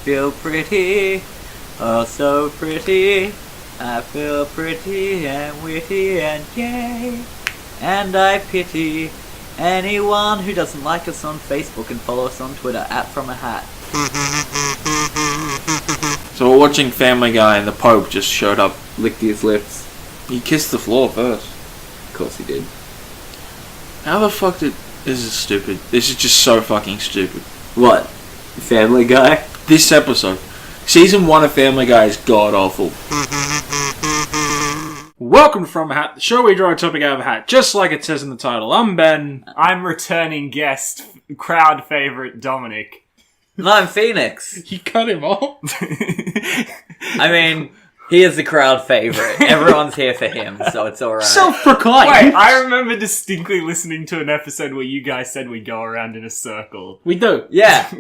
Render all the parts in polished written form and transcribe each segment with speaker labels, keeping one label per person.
Speaker 1: feel pretty, oh so pretty. I feel pretty and witty and gay. And I pity anyone who doesn't like us on Facebook and follow us on Twitter @FromAHat.
Speaker 2: So we're watching Family Guy and the Pope just showed up.
Speaker 1: Licked his lips.
Speaker 2: He kissed the floor first.
Speaker 1: Of course he did.
Speaker 2: How the fuck did... This is stupid. This is just so fucking stupid.
Speaker 1: What? Family Guy?
Speaker 2: This episode. Season 1 of Family Guy is god-awful. Welcome to From a Hat, the show where we draw a topic out of a hat, just like it says in the title. I'm Ben.
Speaker 3: I'm returning guest, crowd favourite Dominic.
Speaker 1: And I'm Phoenix.
Speaker 2: You cut him off?
Speaker 1: I mean, he is the crowd favourite. Everyone's here for him, so it's alright.
Speaker 2: Self-proclaimed.
Speaker 3: Wait, I remember distinctly listening to an episode where you guys said we go around in a circle.
Speaker 2: We do.
Speaker 1: Yeah.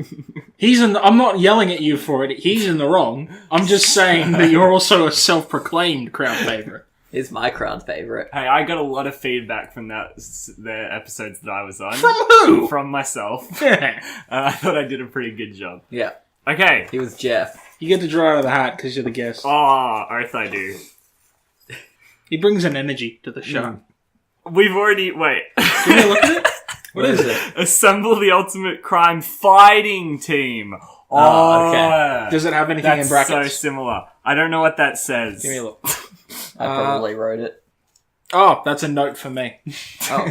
Speaker 2: I'm not yelling at you for it. He's in the wrong. I'm just saying that you're also a self-proclaimed crowd favourite.
Speaker 1: He's my crowd favourite.
Speaker 3: Hey, I got a lot of feedback from the episodes that I was on.
Speaker 2: From who?
Speaker 3: From myself.
Speaker 2: Yeah.
Speaker 3: I thought I did a pretty good job.
Speaker 1: Yeah.
Speaker 3: Okay.
Speaker 1: He was Jeff.
Speaker 2: You get to draw out of the hat because you're the guest.
Speaker 3: Oh, oath I do.
Speaker 2: He brings an energy to the show.
Speaker 3: We've already... Wait.
Speaker 2: Give me a look at it. What is it?
Speaker 3: Assemble the ultimate crime fighting team.
Speaker 1: Oh, okay.
Speaker 2: Does it have anything
Speaker 3: That's
Speaker 2: in brackets?
Speaker 3: so similar. I don't know what that says.
Speaker 2: Give me a look.
Speaker 1: I probably wrote it.
Speaker 2: Oh, that's a note for me.
Speaker 1: Oh.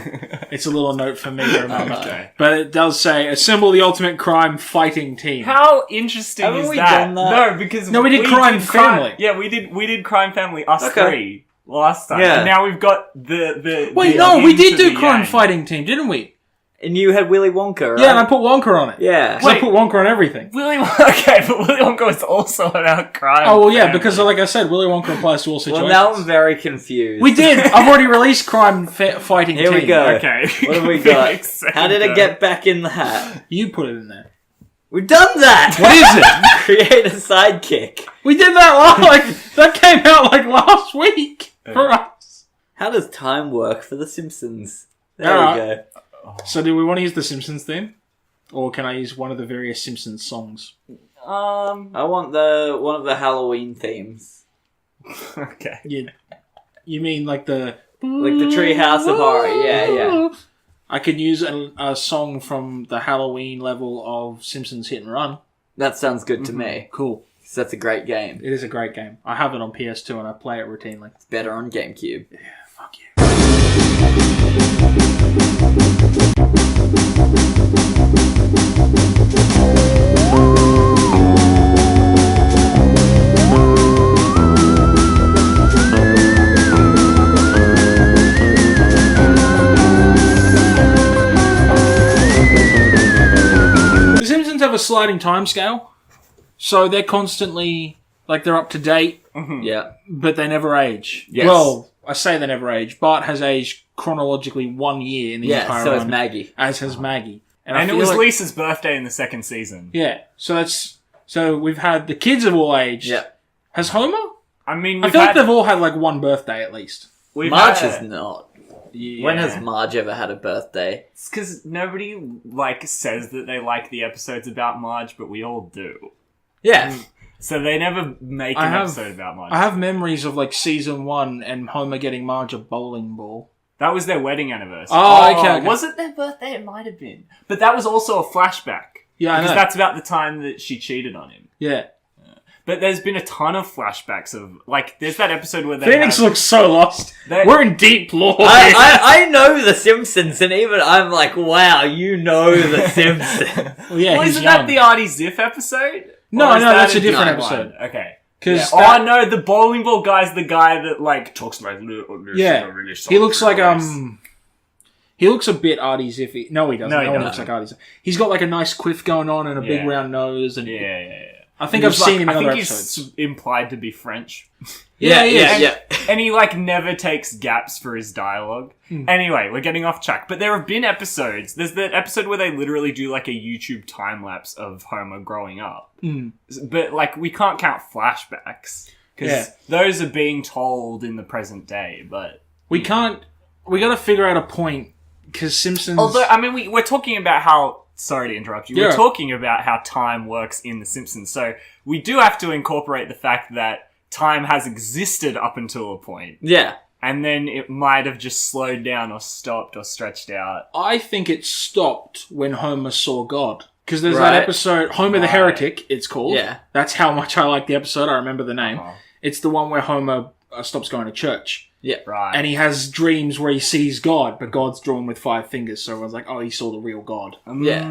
Speaker 2: It's a little note for me to remember.
Speaker 3: Okay.
Speaker 2: But it does say, assemble the ultimate crime fighting team.
Speaker 3: How interesting
Speaker 1: Haven't
Speaker 3: is
Speaker 1: we
Speaker 3: that?
Speaker 1: done that?
Speaker 3: No, because
Speaker 2: No, we did Crime Family.
Speaker 3: Yeah, we did Crime Family, us
Speaker 1: Okay.
Speaker 3: three, last time.
Speaker 1: Yeah.
Speaker 3: And now we've got the
Speaker 2: Wait,
Speaker 3: the
Speaker 2: no, we
Speaker 3: yin
Speaker 2: did
Speaker 3: to
Speaker 2: do
Speaker 3: the
Speaker 2: crime
Speaker 3: yang.
Speaker 2: fighting team, didn't we?
Speaker 1: And you had Willy Wonka, right?
Speaker 2: Yeah, and I put Wonka on it.
Speaker 1: Yeah.
Speaker 2: 'Cause I put Wonka on everything.
Speaker 3: Willy Wonka, okay, but Willy Wonka is also about crime.
Speaker 2: Oh, well, yeah,
Speaker 3: family.
Speaker 2: because like I said, Willy Wonka applies to all situations.
Speaker 1: Well, now I'm very confused.
Speaker 2: We did! I've already released crime fighting
Speaker 1: Here
Speaker 2: team.
Speaker 1: we go.
Speaker 3: Okay.
Speaker 1: What have we got?
Speaker 3: Phoenix
Speaker 1: How did it
Speaker 3: said
Speaker 1: get back in the hat?
Speaker 2: You put it in there.
Speaker 1: We've done that!
Speaker 2: What is it?
Speaker 1: Create a sidekick.
Speaker 2: We did that that came out like last week for us.
Speaker 1: How does time work for The Simpsons? There
Speaker 2: Alright.
Speaker 1: we go.
Speaker 2: So do we want to use the Simpsons theme? Or can I use one of the various Simpsons songs?
Speaker 1: I want one of the Halloween themes.
Speaker 3: Okay.
Speaker 2: You mean like the
Speaker 1: Treehouse of Horror, yeah.
Speaker 2: I could use a song from the Halloween level of Simpsons Hit and Run.
Speaker 1: That sounds good to me.
Speaker 2: Cool.
Speaker 1: 'Cause that's a great game.
Speaker 2: It is a great game. I have it on PS2 and I play it routinely.
Speaker 1: It's better on GameCube.
Speaker 2: Yeah, fuck yeah. The Simpsons have a sliding timescale, so they're constantly, they're up to date,
Speaker 1: Yeah.
Speaker 2: but they never age.
Speaker 3: Yes.
Speaker 2: Well, I say they never age. Bart has aged chronologically 1 year in the
Speaker 1: Yeah,
Speaker 2: entire
Speaker 1: so
Speaker 2: run,
Speaker 1: has Maggie.
Speaker 2: as has Maggie. I
Speaker 3: And it
Speaker 2: feel
Speaker 3: was
Speaker 2: like-
Speaker 3: Lisa's birthday in the second season.
Speaker 2: Yeah, so we've had the kids have all aged.
Speaker 1: Yeah.
Speaker 2: Has Homer?
Speaker 3: I mean,
Speaker 2: I feel like they've all had one birthday at least.
Speaker 1: Marge has not.
Speaker 3: Yeah.
Speaker 1: When has Marge ever had a birthday?
Speaker 3: It's because nobody, says that they like the episodes about Marge, but we all do.
Speaker 1: Yeah.
Speaker 3: So they never make an episode about Marge.
Speaker 2: I have memories of season 1 and Homer getting Marge a bowling ball.
Speaker 3: That was their wedding anniversary.
Speaker 2: Oh, okay.
Speaker 3: Was it their birthday? It might have been. But that was also a flashback.
Speaker 2: Yeah, I
Speaker 3: Because
Speaker 2: know.
Speaker 3: that's about the time that she cheated on him.
Speaker 2: Yeah.
Speaker 3: But there's been a ton of flashbacks of, there's that episode where they
Speaker 2: Phoenix
Speaker 3: have-
Speaker 2: looks so lost.
Speaker 3: They-
Speaker 2: We're in deep lore.
Speaker 1: I know The Simpsons, and even I'm like, wow, you know The Simpsons.
Speaker 2: Well, yeah,
Speaker 3: Well,
Speaker 2: he's
Speaker 3: isn't
Speaker 2: young.
Speaker 3: that the Artie Ziff episode?
Speaker 2: No,
Speaker 3: Or is
Speaker 2: no, that's
Speaker 3: that
Speaker 2: a different
Speaker 3: one?
Speaker 2: episode.
Speaker 3: Okay.
Speaker 2: 'Cause
Speaker 3: Yeah.
Speaker 2: that-
Speaker 3: Oh, no, the bowling ball guy's the guy that, talks like...
Speaker 2: Yeah. He looks like, he looks a bit Artie Ziffy. No, he doesn't.
Speaker 3: No, he
Speaker 2: one
Speaker 3: doesn't.
Speaker 2: looks like Artie Ziffy. He's got a nice quiff going on and a big
Speaker 3: Yeah.
Speaker 2: round nose. And
Speaker 3: Yeah.
Speaker 2: I think I've seen him in other
Speaker 3: I think
Speaker 2: episodes.
Speaker 3: he's implied to be French.
Speaker 2: Yeah, he is.
Speaker 1: yeah.
Speaker 3: And he, never takes gaps for his dialogue. Anyway, we're getting off track. But there have been episodes. There's the episode where they literally do, a YouTube time-lapse of Homer growing up. But, we can't count flashbacks. Because those are being told in the present day, but...
Speaker 2: We can't... We gotta figure out a point, because Simpsons...
Speaker 3: Although, we're talking about how sorry to interrupt you.
Speaker 2: Yeah.
Speaker 3: We're talking about how time works in The Simpsons. So we do have to incorporate the fact that time has existed up until a point.
Speaker 1: Yeah.
Speaker 3: And then it might have just slowed down or stopped or stretched out.
Speaker 2: I think it stopped when Homer saw God. Because there's
Speaker 1: Right.
Speaker 2: that episode, Homer the
Speaker 3: Right.
Speaker 2: Heretic, it's called.
Speaker 1: Yeah.
Speaker 2: That's how much I like the episode. I remember the name.
Speaker 3: Uh-huh.
Speaker 2: It's the one where Homer stops going to church.
Speaker 3: Right.
Speaker 2: And he has dreams where he sees God, but God's drawn with 5 fingers. So everyone's like, oh, he saw the real God.
Speaker 1: Yeah.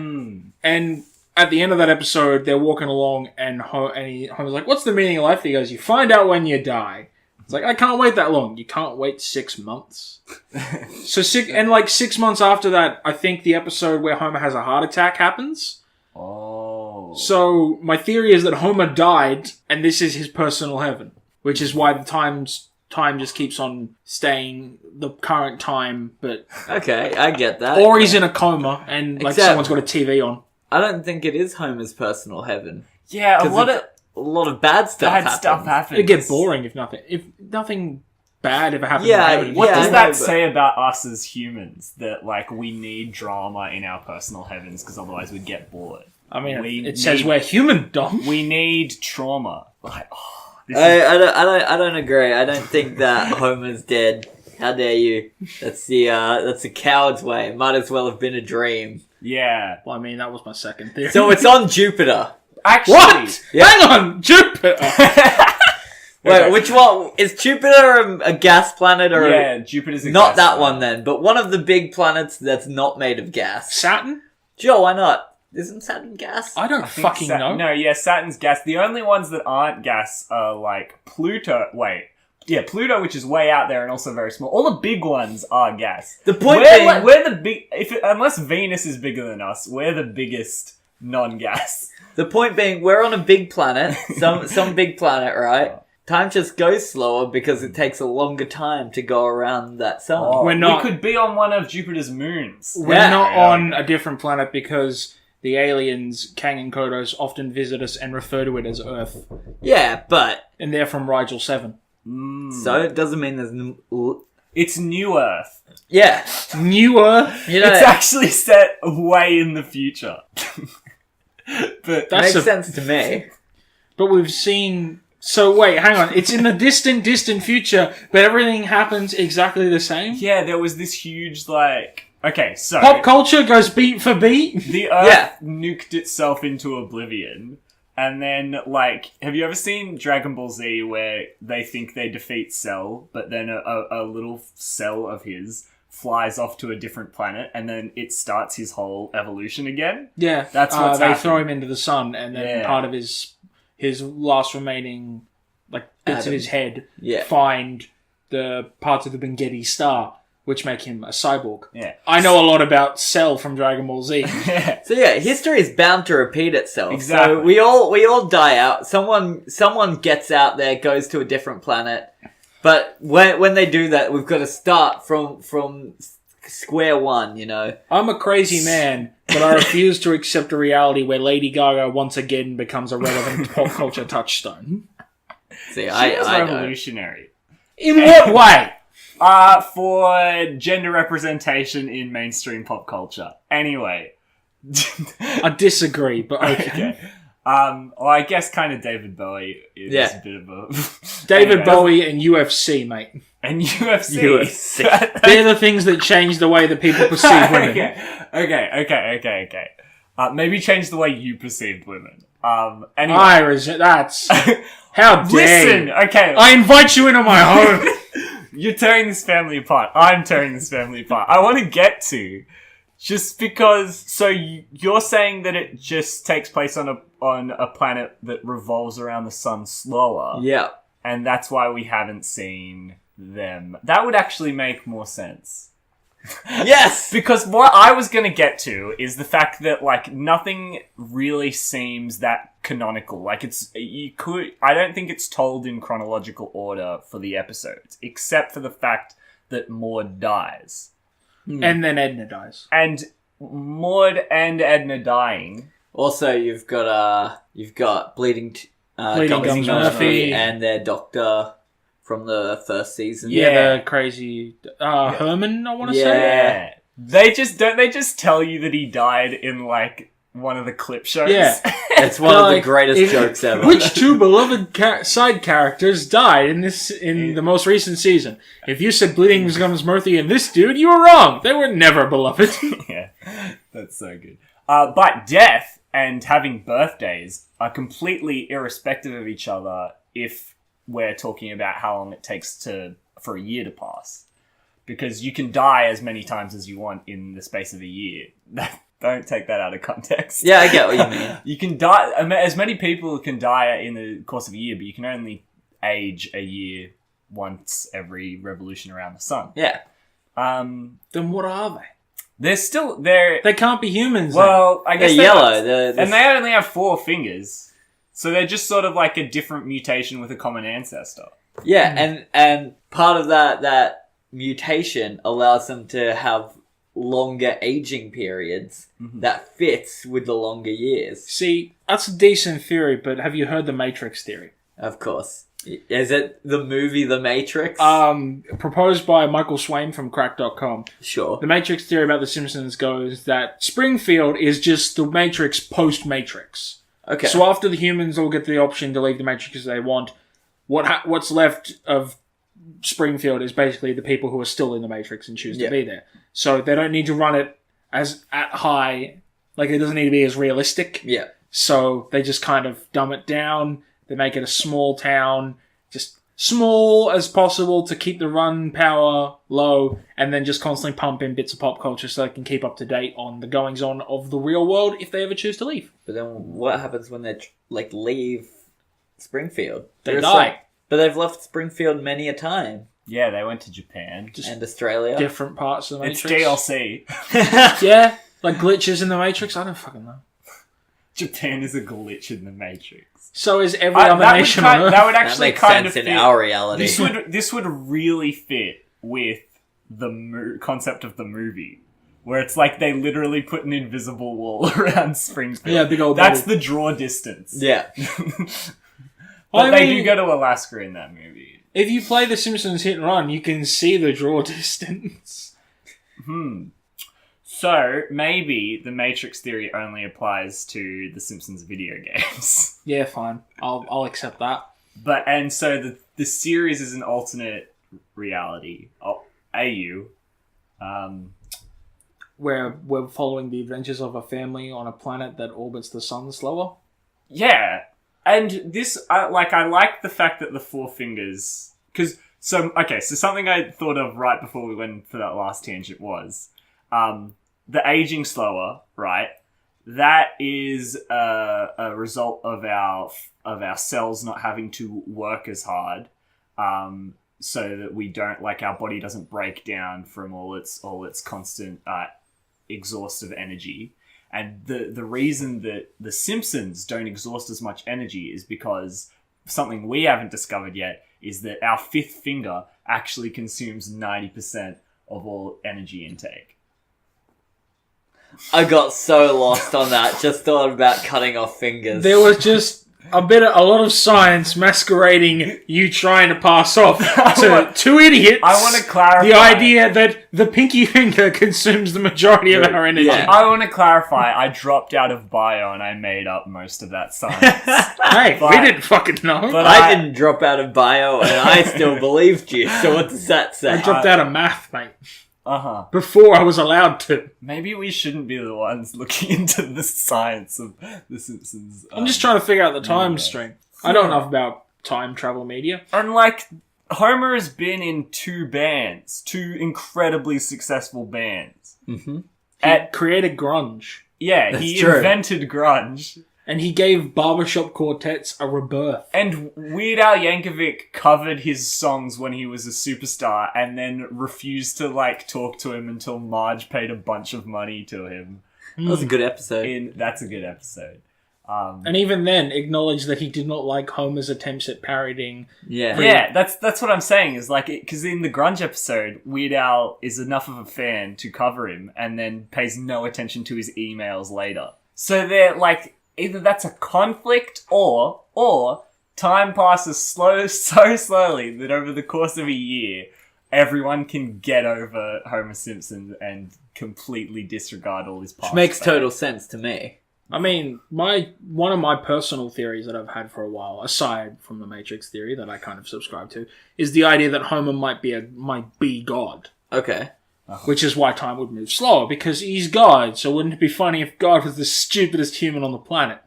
Speaker 2: And at the end of that episode, they're walking along, and Homer's like, what's the meaning of life? He goes, you find out when you die. It's like, I can't wait that long. You can't wait 6 months. So 6 months after that, I think the episode where Homer has a heart attack happens.
Speaker 3: Oh.
Speaker 2: So my theory is that Homer died, and this is his personal heaven, which is why the time just keeps on staying the current time, but...
Speaker 1: Okay, I get that.
Speaker 2: Or he's in a coma, and
Speaker 1: Except-
Speaker 2: someone's got a TV on.
Speaker 1: I don't think it is Homer's personal heaven.
Speaker 3: Yeah, a
Speaker 1: 'Cause a lot of bad stuff
Speaker 3: bad
Speaker 1: happens.
Speaker 3: stuff happens.
Speaker 2: It'd get boring if nothing bad ever happened
Speaker 1: Yeah,
Speaker 2: in heaven.
Speaker 3: What
Speaker 1: Yeah,
Speaker 3: does
Speaker 1: I
Speaker 3: that
Speaker 1: know, but-
Speaker 3: say about us as humans? That, like, we need drama in our personal heavens because otherwise we'd get bored.
Speaker 2: I mean,
Speaker 3: we
Speaker 2: it says
Speaker 3: need-
Speaker 2: we're human, Dom.
Speaker 3: We need trauma. Like, oh, this is...
Speaker 1: I don't agree. I don't think that Homer's dead. How dare you? That's a coward's way. It might as well have been a dream.
Speaker 3: Yeah.
Speaker 2: Well, I mean, that was my second theory.
Speaker 1: So it's on Jupiter.
Speaker 3: Actually...
Speaker 2: What?
Speaker 1: Yeah.
Speaker 2: Hang on, Jupiter!
Speaker 1: Wait,
Speaker 3: Okay.
Speaker 1: which one? Is Jupiter a gas planet or
Speaker 3: Yeah, Jupiter's a
Speaker 1: not
Speaker 3: gas
Speaker 1: that
Speaker 3: planet.
Speaker 1: one then, but one of the big planets that's not made of gas.
Speaker 2: Saturn?
Speaker 1: Joe, why not? Isn't Saturn gas?
Speaker 2: I don't
Speaker 3: think
Speaker 2: fucking know.
Speaker 3: No, yeah, Saturn's gas. The only ones that aren't gas are, like, Pluto. Wait. Yeah, Pluto, which is way out there and also very small. All the big ones are gas.
Speaker 1: The point
Speaker 3: We're,
Speaker 1: being,
Speaker 3: like, we're the big... unless Venus is bigger than us, we're the biggest non-gas.
Speaker 1: the point being, we're on a big planet, some big planet, right? Time just goes slower because it takes a longer time to go around that sun.
Speaker 3: Oh,
Speaker 2: We're not-
Speaker 3: We could be on one of Jupiter's moons.
Speaker 2: We're
Speaker 1: Yeah.
Speaker 2: not
Speaker 3: Yeah.
Speaker 2: on a different planet because the aliens, Kang and Kodos, often visit us and refer to it as Earth.
Speaker 1: Yeah, but
Speaker 2: And they're from Rigel 7.
Speaker 1: so it doesn't mean there's
Speaker 3: It's New Earth.
Speaker 1: yeah.
Speaker 2: New Earth?
Speaker 1: You know,
Speaker 3: It's actually set way in the future. But
Speaker 2: That's
Speaker 1: makes
Speaker 2: a-
Speaker 1: sense to me.
Speaker 2: But we've seen... So wait, hang on. It's in the distant, distant future, but everything happens exactly the same?
Speaker 3: yeah, there was this huge, like... Okay, so...
Speaker 2: Pop culture goes beat for beat?
Speaker 3: The Earth
Speaker 1: Yeah.
Speaker 3: nuked itself into oblivion. And then, like, have you ever seen Dragon Ball Z where they think they defeat Cell, but then a little cell of his flies off to a different planet, and then it starts his whole evolution again?
Speaker 2: Yeah.
Speaker 3: That's what's
Speaker 2: They
Speaker 3: happening.
Speaker 2: throw him into the sun, and then
Speaker 3: Yeah.
Speaker 2: part of his last remaining, like, bits of
Speaker 1: Atom.
Speaker 2: his head
Speaker 1: Yeah.
Speaker 2: find the parts of the Bengeti star, which make him a cyborg.
Speaker 3: Yeah.
Speaker 2: I know a lot about Cell from Dragon Ball Z.
Speaker 3: Yeah.
Speaker 1: So yeah, history is bound to repeat itself.
Speaker 3: Exactly.
Speaker 1: So we all die out. Someone gets out there, goes to a different planet. But when they do that, we've got to start from square one, you know.
Speaker 2: I'm a crazy man, but I refuse to accept a reality where Lady Gaga once again becomes a relevant pop culture touchstone.
Speaker 1: See,
Speaker 3: She
Speaker 1: I
Speaker 3: was
Speaker 1: know.
Speaker 3: revolutionary.
Speaker 2: In what way?
Speaker 3: For gender representation in mainstream pop culture. Anyway.
Speaker 2: I disagree, but okay.
Speaker 3: Okay. Well, I guess kind of David Bowie is
Speaker 1: Yeah.
Speaker 3: a bit of a...
Speaker 2: David
Speaker 3: Anyway.
Speaker 2: Bowie and UFC, mate.
Speaker 3: And UFC.
Speaker 1: UFC.
Speaker 2: They're the things that change the way that people perceive women.
Speaker 3: Okay. Maybe change the way you perceived women. Anyway.
Speaker 2: That's... How dare
Speaker 3: Listen,
Speaker 2: you.
Speaker 3: okay.
Speaker 2: I invite you into my home.
Speaker 3: You're tearing this family apart. I'm tearing this family apart. I want to get to... Just because... So you're saying that it just takes place on a planet that revolves around the sun slower.
Speaker 1: Yeah.
Speaker 3: And that's why we haven't seen them. That would actually make more sense.
Speaker 1: Yes.
Speaker 3: Because what I was going to get to is the fact that, like, nothing really seems that canonical. Like, I don't think it's told in chronological order for the episodes, except for the fact that Maud dies.
Speaker 2: And then Edna dies.
Speaker 3: And Maud and Edna dying.
Speaker 1: Also, you've got Bleeding
Speaker 2: Bleeding
Speaker 1: Gums
Speaker 2: Gums
Speaker 1: Murphy
Speaker 2: Murphy.
Speaker 1: and their doctor from the first season.
Speaker 2: Yeah,
Speaker 3: Yeah.
Speaker 2: the crazy... Herman, I want to
Speaker 1: Yeah.
Speaker 2: say?
Speaker 3: Yeah. They just tell you that he died in like one of the clip shows.
Speaker 2: Yeah.
Speaker 1: It's one of the greatest jokes ever.
Speaker 2: Which two beloved side characters died in the most recent season? If you said Bleeding Gums Murphy and this dude, you were wrong. They were never beloved.
Speaker 3: Yeah, that's so good. But death and having birthdays are completely irrespective of each other if we're talking about how long it takes for a year to pass. Because you can die as many times as you want in the space of a year. Don't take that out of context.
Speaker 1: Yeah, I get what you mean.
Speaker 3: You can die, as many people can die in the course of a year, but you can only age a year once every revolution around the sun.
Speaker 1: Yeah.
Speaker 2: Then what are they?
Speaker 3: They
Speaker 2: can't be humans.
Speaker 3: Well, I guess
Speaker 1: they're yellow.
Speaker 3: And they only have 4 fingers. So they're just sort of like a different mutation with a common ancestor.
Speaker 1: Yeah, and part of that mutation allows them to have longer aging periods that fits with the longer years.
Speaker 2: See, that's a decent theory, but have you heard the Matrix theory?
Speaker 1: Of course. Is it the movie The Matrix?
Speaker 2: Proposed by Michael Swain from Crack.com.
Speaker 1: Sure.
Speaker 2: The Matrix theory about The Simpsons goes that Springfield is just the Matrix post-Matrix.
Speaker 1: Okay.
Speaker 2: So after the humans all get the option to leave the Matrix as they want, what's left of Springfield is basically the people who are still in the Matrix and choose to be there. So they don't need to run it as at high, like it doesn't need to be as realistic.
Speaker 1: Yeah.
Speaker 2: So they just kind of dumb it down. They make it a small town, just small as possible to keep the run power low, and then just constantly pump in bits of pop culture so they can keep up to date on the goings on of the real world if they ever choose to leave.
Speaker 1: But then what happens when they leave Springfield?
Speaker 2: They die.
Speaker 1: But they've left Springfield many a time.
Speaker 3: Yeah, they went to Japan.
Speaker 1: And Australia.
Speaker 2: Different parts of the
Speaker 3: It's
Speaker 2: Matrix.
Speaker 3: DLC.
Speaker 2: Yeah, like glitches in the Matrix. I don't fucking know.
Speaker 3: Japan is a glitch in the Matrix.
Speaker 2: So is every other nation on Earth.
Speaker 3: That would actually
Speaker 1: makes
Speaker 3: kind
Speaker 1: sense
Speaker 3: of
Speaker 1: in our reality.
Speaker 3: This would really fit with the concept of the movie, where it's like they literally put an invisible wall around Springfield.
Speaker 2: Yeah, big old
Speaker 3: That's
Speaker 2: bubble.
Speaker 3: the draw distance.
Speaker 1: Yeah.
Speaker 3: But they do go to Alaska in that movie.
Speaker 2: If you play The Simpsons Hit and Run, you can see the draw distance.
Speaker 3: So, maybe the Matrix theory only applies to the Simpsons video games.
Speaker 2: Yeah, fine. I'll accept that.
Speaker 3: So the series is an alternate reality. AU.
Speaker 2: Where we're following the adventures of a family on a planet that orbits the sun slower.
Speaker 3: Yeah. And this, I like the fact that the 4 fingers... So something I thought of right before we went for that last tangent was... the aging slower, right? That is a result of our cells not having to work as hard, so that we don't our body doesn't break down from all its constant exhaust of energy. And the reason that the Simpsons don't exhaust as much energy is because something we haven't discovered yet is that our 5th finger actually consumes 90% of all energy intake.
Speaker 1: I got so lost on that. Just thought about cutting off fingers.
Speaker 2: There was just a lot of science masquerading you trying to pass off to 2 idiots.
Speaker 3: I want to clarify
Speaker 2: the idea that the pinky finger consumes the majority of our energy.
Speaker 1: Yeah.
Speaker 3: I want to clarify. I dropped out of bio and I made up most of that science.
Speaker 2: Hey, we didn't fucking know.
Speaker 3: But
Speaker 1: I didn't drop out of bio and I still believed you. So what does that say?
Speaker 2: I dropped out of math, mate.
Speaker 3: Before
Speaker 2: I was allowed to.
Speaker 3: Maybe we shouldn't be the ones looking into the science of The Simpsons.
Speaker 2: I'm just trying to figure out the time stream. I don't know enough about time travel media.
Speaker 3: And Homer has been in 2 bands, 2 incredibly successful bands.
Speaker 1: Mm-hmm.
Speaker 2: He created grunge.
Speaker 3: Yeah,
Speaker 1: That's
Speaker 3: he
Speaker 1: true.
Speaker 3: invented grunge.
Speaker 2: And he gave barbershop quartets a rebirth.
Speaker 3: And Weird Al Yankovic covered his songs when he was a superstar and then refused to, talk to him until Marge paid a bunch of money to him.
Speaker 1: That was a good episode.
Speaker 3: That's a good episode.
Speaker 2: And even then, acknowledged that he did not like Homer's attempts at parodying.
Speaker 3: Yeah, that's what I'm saying, is because in the grunge episode, Weird Al is enough of a fan to cover him and then pays no attention to his emails later. So they're either that's a conflict or time passes so slowly that over the course of a year, everyone can get over Homer Simpson and completely disregard all his past.
Speaker 1: Which makes
Speaker 3: fame.
Speaker 1: total sense to me.
Speaker 2: I mean, one of my personal theories that I've had for a while, aside from the Matrix theory that I kind of subscribe to, is the idea that Homer might be God.
Speaker 1: Okay.
Speaker 2: Which is why time would move slower, because he's God, so wouldn't it be funny if God was the stupidest human on the planet?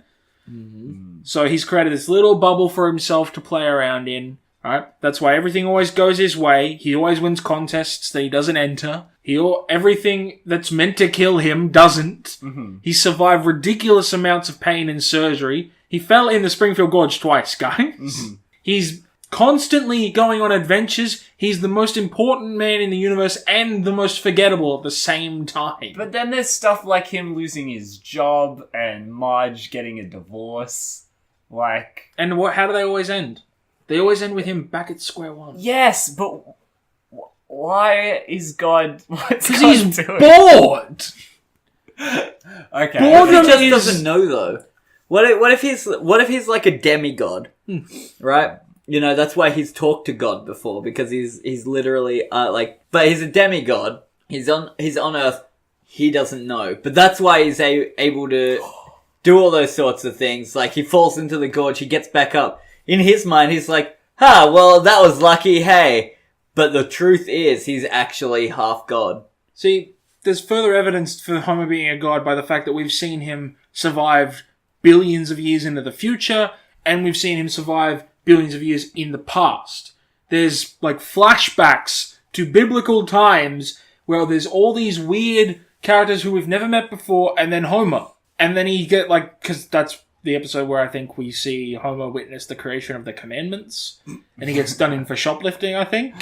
Speaker 2: Mm-hmm. So he's created this little bubble for himself to play around in, right? That's why everything always goes his way. He always wins contests that he doesn't enter. Everything that's meant to kill him doesn't.
Speaker 3: Mm-hmm.
Speaker 2: He survived ridiculous amounts of pain and surgery. He fell in the Springfield Gorge twice, guys.
Speaker 3: Mm-hmm.
Speaker 2: He's constantly going on adventures. He's the most important man in the universe and the most forgettable at the same time.
Speaker 3: But then there's stuff like him losing his job and Marge getting a divorce.
Speaker 2: And how do they always end? They always end with him back at square one.
Speaker 3: Yes, but why is God... What's
Speaker 2: Because
Speaker 3: God
Speaker 2: he's
Speaker 3: doing?
Speaker 2: bored!
Speaker 3: Okay.
Speaker 1: He
Speaker 2: Boredom
Speaker 1: just
Speaker 2: is-
Speaker 1: doesn't know, though. What if he's like a demigod, right? You know, that's why he's talked to God before, because he's literally but he's a demigod. He's on Earth. He doesn't know, but that's why he's able to do all those sorts of things. Like, he falls into the gorge, he gets back up. In his mind, he's like, well, that was lucky, hey. But the truth is, he's actually half God.
Speaker 2: See, there's further evidence for Homer being a god by the fact that we've seen him survive billions of years into the future, and we've seen him survive billions of years in the past. There's, flashbacks to biblical times where there's all these weird characters who we've never met before, and then Homer. And then he because that's the episode where I think we see Homer witness the creation of the commandments, and he gets done in for shoplifting, I think.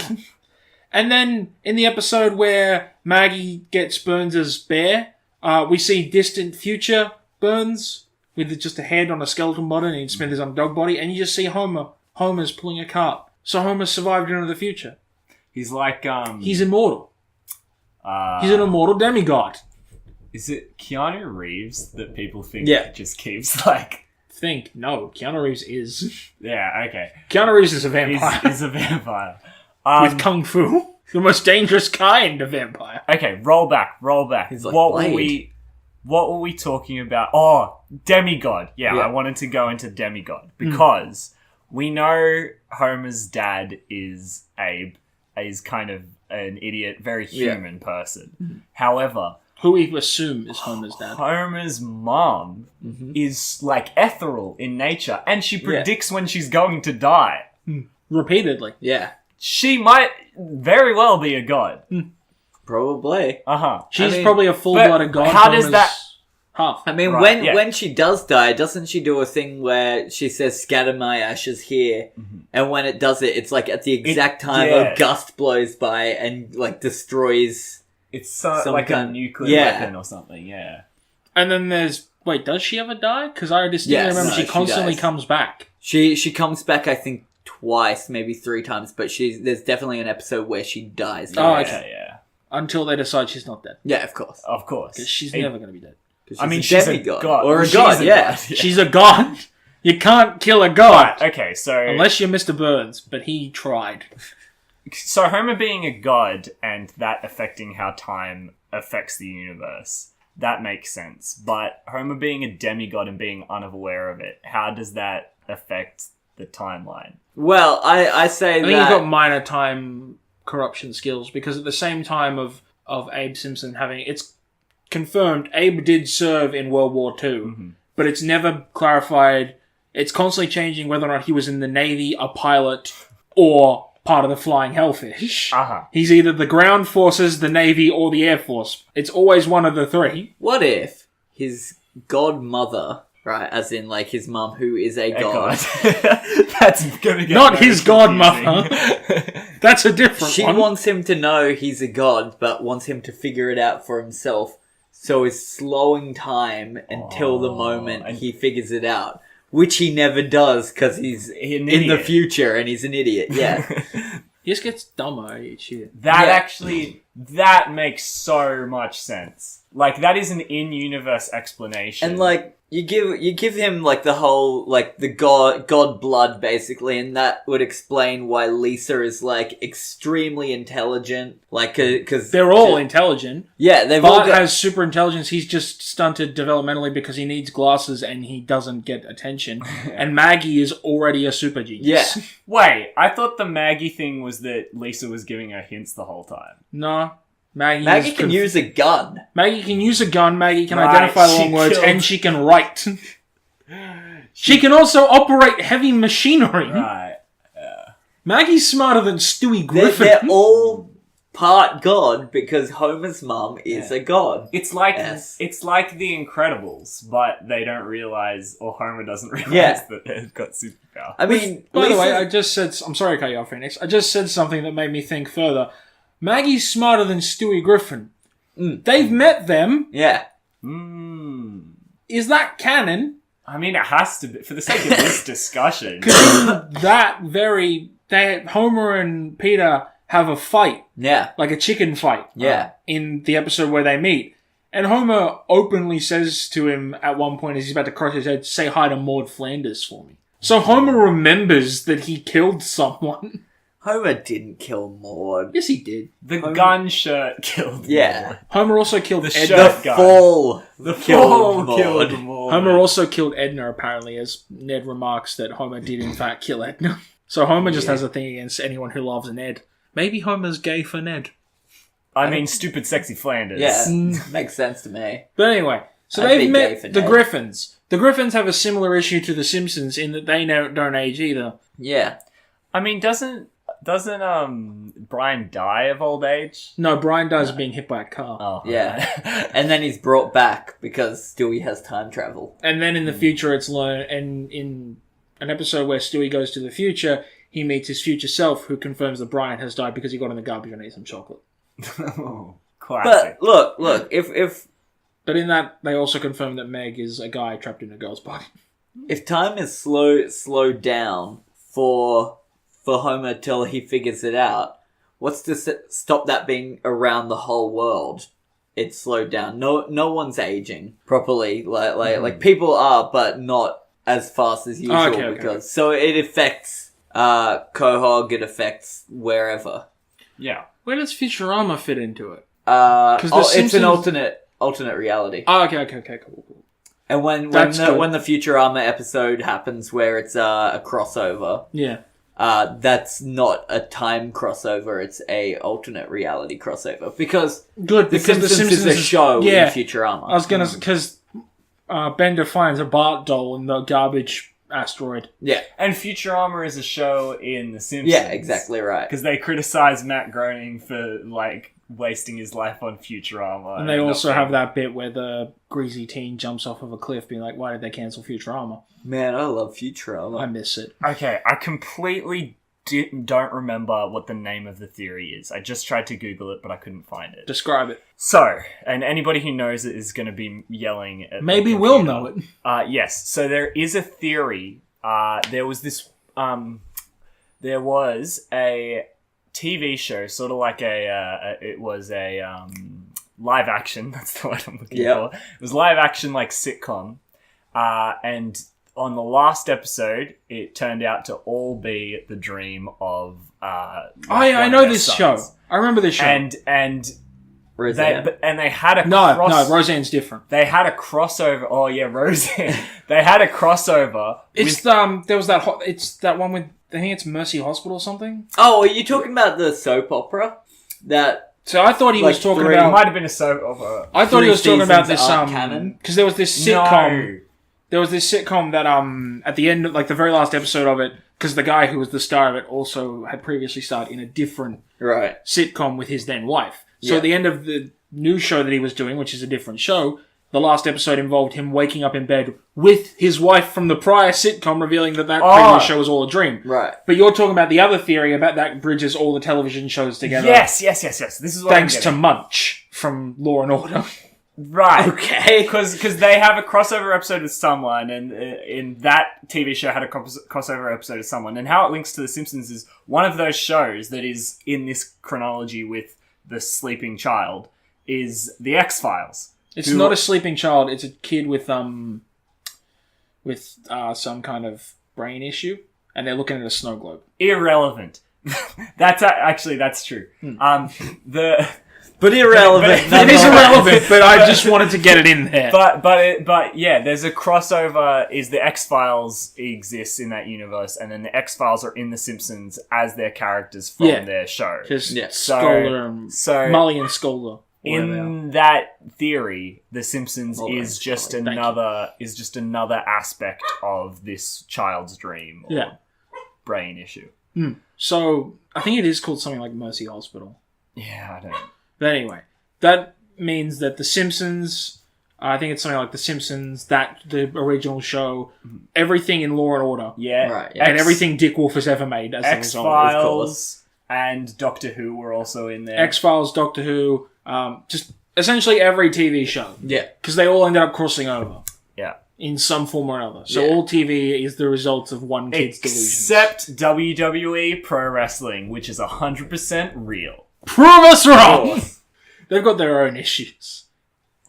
Speaker 2: And then in the episode where Maggie gets Burns' bear, we see distant future Burns with just a head on a skeleton body, and Smithers on a dog body, and you just see Homer's pulling a cart. So Homer survived into the future.
Speaker 3: He's like,
Speaker 2: He's immortal. He's an immortal demigod.
Speaker 3: Is it Keanu Reeves that people think just keeps,
Speaker 2: No, Keanu Reeves is...
Speaker 3: Yeah, okay.
Speaker 2: Keanu Reeves is a vampire.
Speaker 3: He's a vampire.
Speaker 2: With Kung Fu. The most dangerous kind of vampire.
Speaker 3: Okay, roll back.
Speaker 1: He's like
Speaker 3: what
Speaker 1: Blade.
Speaker 3: were we talking about? Oh, demigod. Yeah, I wanted to go into demigod because we know Homer's dad is Abe. He's kind of an idiot, very human person. However,
Speaker 2: who we assume is Homer's dad.
Speaker 3: Homer's mom is ethereal in nature, and she predicts when she's going to die.
Speaker 2: Repeatedly.
Speaker 1: Yeah.
Speaker 3: She might very well be a god.
Speaker 1: Probably.
Speaker 2: She's probably a full-blooded god.
Speaker 3: How does that...
Speaker 2: Half.
Speaker 1: I mean, when she does die, doesn't she do a thing where she says, scatter my ashes here? And when it does it, it's at the exact time a gust blows by and, destroys...
Speaker 3: It's
Speaker 1: some
Speaker 3: like
Speaker 1: kind-
Speaker 3: a nuclear weapon or something, yeah.
Speaker 2: And then there's... Wait, does she ever die? Because I distinctly remember she constantly comes back.
Speaker 1: She comes back, I think, twice, maybe 3 times, but there's definitely an episode where she dies.
Speaker 2: Oh, okay.
Speaker 3: Yeah.
Speaker 2: Until they decide she's not dead.
Speaker 1: Yeah, of course.
Speaker 3: Of course.
Speaker 2: Because she's never going to be dead.
Speaker 1: She's
Speaker 3: I mean,
Speaker 1: a
Speaker 3: she's a
Speaker 1: demigod.
Speaker 3: god.
Speaker 1: Or a
Speaker 3: She's
Speaker 1: god,
Speaker 3: a
Speaker 1: yeah.
Speaker 3: god.
Speaker 2: She's a god. You can't kill a god.
Speaker 3: Okay, so...
Speaker 2: Unless you're Mr. Burns, but he tried.
Speaker 3: So Homer being a god and that affecting how time affects the universe, that makes sense. But Homer being a demigod and being unaware of it, how does that affect the timeline?
Speaker 1: Well, I say
Speaker 2: I think
Speaker 1: that...
Speaker 2: he's got minor time corruption skills, because at the same time of Abe Simpson having... It's confirmed Abe did serve in World War II, but it's never clarified. It's constantly changing whether or not he was in the Navy, a pilot, or part of the Flying Hellfish. He's either the ground forces, the Navy, or the Air Force. It's always one of the 3.
Speaker 1: What if his godmother, right, as in his mum, who is a god...
Speaker 3: That's gonna get
Speaker 2: Not
Speaker 3: very
Speaker 2: his
Speaker 3: confusing.
Speaker 2: godmother. That's a different
Speaker 1: She
Speaker 2: one.
Speaker 1: wants him to know he's a god, but wants him to figure it out for himself. So is slowing time until the moment he figures it out. Which he never does, because he's in the future and he's an idiot, yeah.
Speaker 2: He just gets dumber each year.
Speaker 3: That makes so much sense. That is an in-universe explanation.
Speaker 1: And You give him like the whole like the god blood basically, and that would explain why Lisa is like extremely intelligent. Like because
Speaker 2: They're all intelligent.
Speaker 1: yeah, they've all
Speaker 2: Bart
Speaker 1: got
Speaker 2: has super intelligence. He's just stunted developmentally because he needs glasses and he doesn't get attention. And Maggie is already a super genius.
Speaker 1: yeah.
Speaker 3: Wait, I thought the Maggie thing was that Lisa was giving her hints the whole time.
Speaker 2: No. Maggie
Speaker 1: Can use a gun.
Speaker 2: Maggie can use a gun, Maggie can
Speaker 3: Right,
Speaker 2: identify
Speaker 3: she
Speaker 2: long words,
Speaker 3: killed-
Speaker 2: and she can write. She can also operate heavy machinery.
Speaker 3: Right.
Speaker 2: Maggie's smarter than Stewie Griffin.
Speaker 1: They're all part god because Homer's mum is a god.
Speaker 3: It's like
Speaker 1: Yes.
Speaker 3: it's like The Incredibles, but they don't realize, or Homer doesn't realize
Speaker 1: Yeah.
Speaker 3: that they've got superpower.
Speaker 1: I mean,
Speaker 2: By the way,
Speaker 1: Lisa-
Speaker 2: I just said... I'm sorry to cut you off, Phoenix. I just said something that made me think further. Maggie's smarter than Stewie Griffin. They've met them.
Speaker 1: yeah.
Speaker 2: Is that canon?
Speaker 3: I mean, it has to be for the sake of this discussion.
Speaker 2: Because in that Homer and Peter have a fight,
Speaker 1: Yeah.
Speaker 2: like a chicken fight.
Speaker 1: Yeah.
Speaker 2: In the episode where they meet. And Homer openly says to him at one point as he's about to crush his head, say hi to Maud Flanders for me. So Homer remembers that he killed someone.
Speaker 1: Homer didn't kill Maud.
Speaker 2: Yes, he did.
Speaker 3: The gun shirt killed.
Speaker 1: Yeah.
Speaker 3: Maud.
Speaker 2: Homer also killed
Speaker 3: The
Speaker 2: Edna.
Speaker 3: shirt
Speaker 1: The
Speaker 3: gun.
Speaker 1: fall
Speaker 3: The
Speaker 1: killed
Speaker 3: fall
Speaker 1: Maud.
Speaker 3: killed Maud.
Speaker 2: Homer also killed Edna, apparently, as Ned remarks that Homer did in fact kill Edna. So Homer just has a thing against anyone who loves Ned. Maybe Homer's gay for Ned.
Speaker 3: I mean, stupid, sexy Flanders.
Speaker 1: Yeah. Makes sense to me.
Speaker 2: But anyway, so
Speaker 1: I'd be
Speaker 2: they've
Speaker 1: gay
Speaker 2: met
Speaker 1: for
Speaker 2: the
Speaker 1: Ned.
Speaker 2: Griffins. The Griffins have a similar issue to the Simpsons in that they don't age either.
Speaker 1: Yeah.
Speaker 3: I mean, doesn't Brian die of old age?
Speaker 2: No, Brian dies of being hit by a car.
Speaker 3: Oh,
Speaker 1: Yeah. And then he's brought back because Stewie has time travel.
Speaker 2: And then in the future, it's learned. And in an episode where Stewie goes to the future, he meets his future self, who confirms that Brian has died because he got in the garbage and ate some chocolate.
Speaker 3: Classic.
Speaker 1: But look, if
Speaker 2: But in that, they also confirm that Meg is a guy trapped in a girl's body.
Speaker 1: time is slowed down for Homer till he figures it out, what's to stop that being around the whole world? It's slowed down. No one's aging properly. Like people are, but not as fast as usual.
Speaker 2: Okay.
Speaker 1: Because so it affects Quahog. It affects wherever.
Speaker 3: Yeah.
Speaker 2: Where does Futurama fit into it?
Speaker 1: It's
Speaker 2: Simpsons-
Speaker 1: an alternate reality.
Speaker 2: Oh, okay, cool.
Speaker 1: And when
Speaker 2: That's good.
Speaker 1: the Futurama episode happens where it's a crossover,
Speaker 2: Yeah.
Speaker 1: that's not a time crossover, it's a alternate reality crossover. Because
Speaker 2: Good,
Speaker 1: The
Speaker 2: because
Speaker 1: Simpsons is a show
Speaker 2: yeah,
Speaker 1: in Futurama.
Speaker 2: I was gonna... Because Bender finds a Bart doll in the garbage asteroid.
Speaker 1: Yeah.
Speaker 3: And Futurama is a show in The Simpsons.
Speaker 1: Yeah, exactly right.
Speaker 3: Because they criticize Matt Groening for, like, wasting his life on Futurama.
Speaker 2: And they also
Speaker 3: not
Speaker 2: have that bit where the greasy teen jumps off of a cliff being like, why did they cancel Futurama?
Speaker 1: Man, I love
Speaker 2: I
Speaker 1: Futurama.
Speaker 2: miss it.
Speaker 3: Okay, I completely don't remember what the name of the theory is. I just tried to Google it, but I couldn't find it.
Speaker 2: Describe it.
Speaker 3: So, and anybody who knows it is going to be yelling at
Speaker 2: Maybe
Speaker 3: the
Speaker 2: we'll
Speaker 3: computer.
Speaker 2: know it.
Speaker 3: Yes, so there is a theory. There was a TV show, sort of like it was a live action. That's the word I'm looking
Speaker 1: Yep.
Speaker 3: for. It was live action, like sitcom, and on the last episode, it turned out to all be the dream of.
Speaker 2: I
Speaker 3: one of
Speaker 2: know
Speaker 3: their
Speaker 2: this
Speaker 3: sons.
Speaker 2: show. I remember this show.
Speaker 3: And
Speaker 1: Roseanne.
Speaker 3: they had a
Speaker 2: no, Roseanne's different.
Speaker 3: They had a crossover. Oh yeah, Roseanne. They had a crossover.
Speaker 2: It's there was that it's that one with I think it's Mercy Hospital or something.
Speaker 1: Oh, are you talking about the soap opera? That
Speaker 2: So I thought he was
Speaker 1: Like
Speaker 2: talking
Speaker 1: three-
Speaker 3: It
Speaker 2: about.
Speaker 3: might have been a soap opera.
Speaker 2: I thought he was talking about
Speaker 1: seasons
Speaker 2: this
Speaker 1: aren't canon?
Speaker 2: because there was this sitcom.
Speaker 3: No.
Speaker 2: There was this sitcom that at the end, like the very last episode of it, because the guy who was the star of it also had previously starred in a different
Speaker 1: right.
Speaker 2: sitcom with his then wife. So
Speaker 1: Yeah.
Speaker 2: at the end of the new show that he was doing, which is a different show, the last episode involved him waking up in bed with his wife from the prior sitcom, revealing that previous show was all a dream.
Speaker 1: Right.
Speaker 2: But you're talking about the other theory about that bridges all the television shows together.
Speaker 3: Yes. This is what
Speaker 2: Thanks
Speaker 3: I'm
Speaker 2: to
Speaker 3: getting.
Speaker 2: Munch from Law and Order.
Speaker 3: Right.
Speaker 1: Okay.
Speaker 3: Because they have a crossover episode with someone, and in that TV show had a crossover episode with someone. And how it links to The Simpsons is one of those shows that is in this chronology with the sleeping child is The X-Files.
Speaker 2: It's not a sleeping child. It's a kid with with some kind of brain issue, and they're looking at a snow globe.
Speaker 3: Irrelevant. That's true.
Speaker 1: But irrelevant.
Speaker 2: It is irrelevant, but I just wanted to get it in there.
Speaker 3: But yeah, there's a crossover. Is the X-Files exists in that universe, and then the X-Files are in the Simpsons as their characters from their show.
Speaker 2: Because
Speaker 1: Yeah.
Speaker 2: Skolder and Molly and Skolder.
Speaker 3: In that theory, the Simpsons
Speaker 1: Mulder
Speaker 3: is
Speaker 1: and
Speaker 3: just
Speaker 1: Scully.
Speaker 3: another aspect of this child's dream or brain issue.
Speaker 2: So I think it is called something like Mercy Hospital.
Speaker 3: Yeah, I don't.
Speaker 2: But anyway, that means that The Simpsons, I think it's something like The Simpsons, the original show, everything in Law and Order,
Speaker 3: Yeah,
Speaker 1: Right,
Speaker 2: and everything Dick Wolf has ever made as a result.
Speaker 3: X-Files and Doctor Who were also in there.
Speaker 2: X-Files, Doctor Who, just essentially every TV show.
Speaker 1: Yeah.
Speaker 2: Because they all ended up crossing over
Speaker 3: Yeah.
Speaker 2: in some form or another. So
Speaker 1: Yeah.
Speaker 2: all TV is the result of one kid's delusions.
Speaker 3: Except WWE Pro Wrestling, which is 100% real.
Speaker 2: Prove us wrong! They've got their own issues.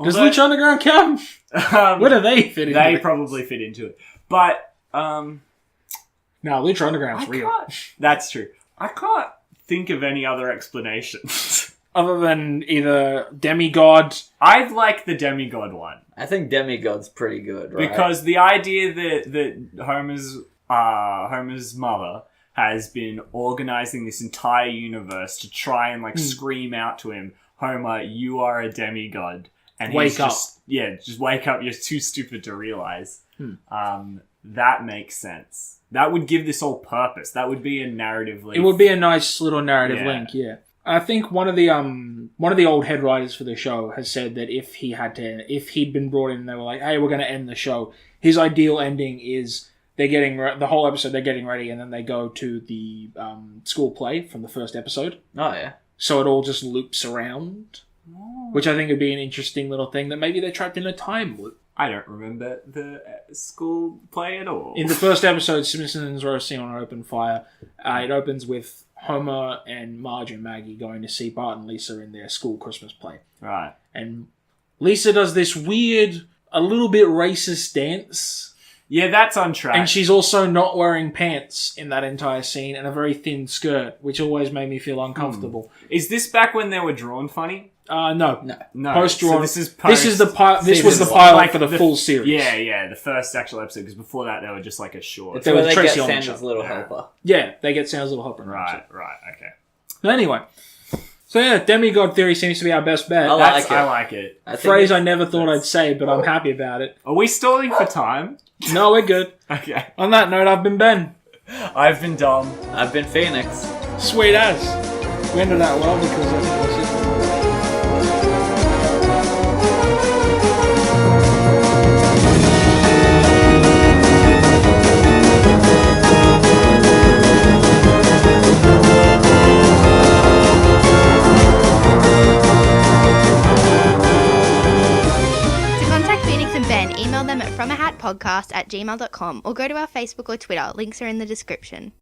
Speaker 2: Does
Speaker 3: Although-
Speaker 2: Lucha Underground count? Where do they fit into
Speaker 3: They
Speaker 2: it?
Speaker 3: probably fit into it. But,
Speaker 2: No, Lucha Underground's real.
Speaker 3: That's true. I can't think of any other explanations.
Speaker 2: Other than either demigod.
Speaker 3: I like the demigod one.
Speaker 1: I think Demigod's pretty good, right?
Speaker 3: Because the idea that Homer's mother has been organizing this entire universe to try and scream out to him, Homer, you are a demigod. And
Speaker 2: Wake
Speaker 3: he's
Speaker 2: up.
Speaker 3: just wake up, you're too stupid to realize. That makes sense. That would give this all purpose. That would be a narrative link.
Speaker 2: It would be a nice little narrative
Speaker 3: Yeah.
Speaker 2: link, yeah. I think one of the old head writers for the show has said that if he'd been brought in and they were like, hey, we're going to end the show, his ideal ending is they're getting the whole episode, they're getting ready, and then they go to the school play from the first episode.
Speaker 1: Oh, yeah.
Speaker 2: So it all just loops around, which I think would be an interesting little thing that maybe they're trapped in a time loop.
Speaker 3: I don't remember the school play at all.
Speaker 2: In the first episode, Simpsons roasting on an open fire, it opens with Homer and Marge and Maggie going to see Bart and Lisa in their school Christmas play.
Speaker 3: Right.
Speaker 2: And Lisa does this weird, a little bit racist dance.
Speaker 3: Yeah, that's on track.
Speaker 2: And she's also not wearing pants in that entire scene and a very thin skirt, which always made me feel uncomfortable.
Speaker 3: Is this back when they were drawn funny?
Speaker 2: No.
Speaker 3: No.
Speaker 2: Post-drawn.
Speaker 3: So this is post.
Speaker 2: This was the
Speaker 3: season
Speaker 2: pilot
Speaker 3: one.
Speaker 2: for the full series.
Speaker 3: Yeah, the first actual episode, because before that they were just like a short.
Speaker 2: They
Speaker 1: Where
Speaker 2: were
Speaker 1: they
Speaker 2: Tracy
Speaker 1: get
Speaker 2: Ullman
Speaker 1: Santa's
Speaker 2: show.
Speaker 1: little
Speaker 3: Yeah.
Speaker 1: helper.
Speaker 2: Yeah, they get Sam's little helper.
Speaker 3: Right, okay.
Speaker 2: But anyway. So yeah, demigod theory seems to be our best bet.
Speaker 1: I like it.
Speaker 3: I like it.
Speaker 1: I think
Speaker 2: Phrase I never thought I'd say, but I'm happy about it.
Speaker 3: Are we stalling for time?
Speaker 2: No, we're good.
Speaker 3: Okay.
Speaker 2: On that note, I've been Ben.
Speaker 3: I've been Dom.
Speaker 1: I've been Phoenix.
Speaker 2: Sweet as. We ended that well because I think that's it.
Speaker 4: To contact Phoenix and Ben, email them at fromahatpodcast@gmail.com or go to our Facebook or Twitter. Links are in the description.